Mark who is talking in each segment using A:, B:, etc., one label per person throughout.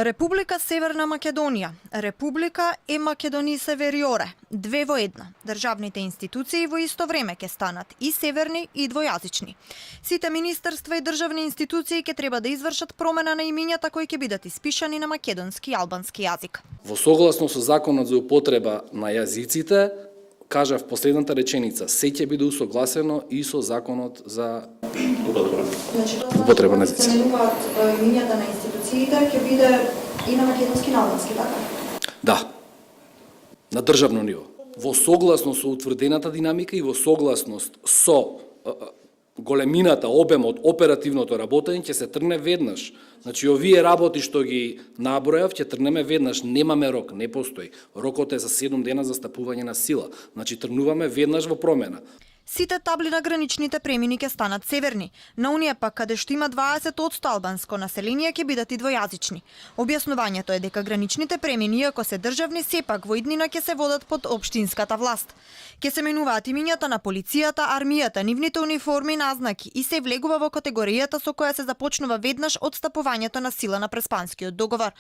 A: Република Северна Македонија, Република е Македонија Севериоре, две во една. Државните институции во исто време ќе станат и северни и двојазични. Сите министерства и државни институции ќе треба да извршат промена на имињата кои ќе бидат испишани на македонски и албански јазик.
B: Во согласно со Законот за употреба на јазиците, кажав последната реченица, се ќе биде усогласено и со Законот за употреба на јазици.
A: Значи, имињата на институциите ќе биде и на македонски и на албански, така?
B: Да, на државно ниво. Во согласност со утврдената динамика и во согласност со големината, обемот, оперативното работење ќе се тргне веднаш. Значи, овие работи што ги набројав, ќе тргнеме веднаш, немаме рок, не постои. Рокот е за 7 дена за стапување на сила. Значи, тргнуваме веднаш во промена.
A: Сите табли на граничните премини ќе станат северни, на оние пак каде што има 20% албанско население ќе бидат и двојазични. Објаснувањето е дека граничните премини, иако се државни, сепак во иднина ќе се водат под општинската власт. Ќе се менуваат имињата на полицијата, армијата, нивните униформи, назнаки и се влегува во категоријата со која се започнува веднаш од стапувањето на сила на Преспанскиот договор.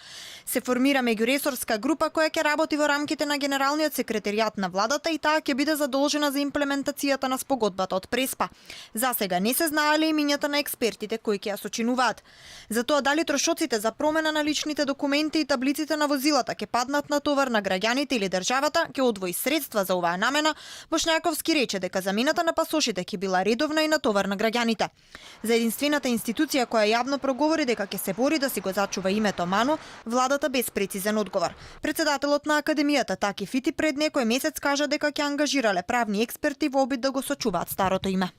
A: Се формира меѓуресорска група која ќе работи во рамките на Генералниот секретаријат на владата и таа ќе биде задолжена за имплементацијата на спогодбата од Преспа. За сега не се знаеле имињата на експертите кои ќе ја сочинуваат. За тоа дали трошоците за промена на личните документи и таблиците на возилата ќе паднат на товар на граѓаните или државата ќе одвои средства за оваа намена, Бошњаковски рече дека замената на пасошите ќе била редовна и на товар на граѓаните. За единствената институција која јавно проговори дека ќе се бори да си го зачува името МАНО, владата без прецизен одговор. Председателот на Академијата Таки Фити пред некој месец кажа дека ќе ангажирале правни експерти во обид да го сочуваат старото име.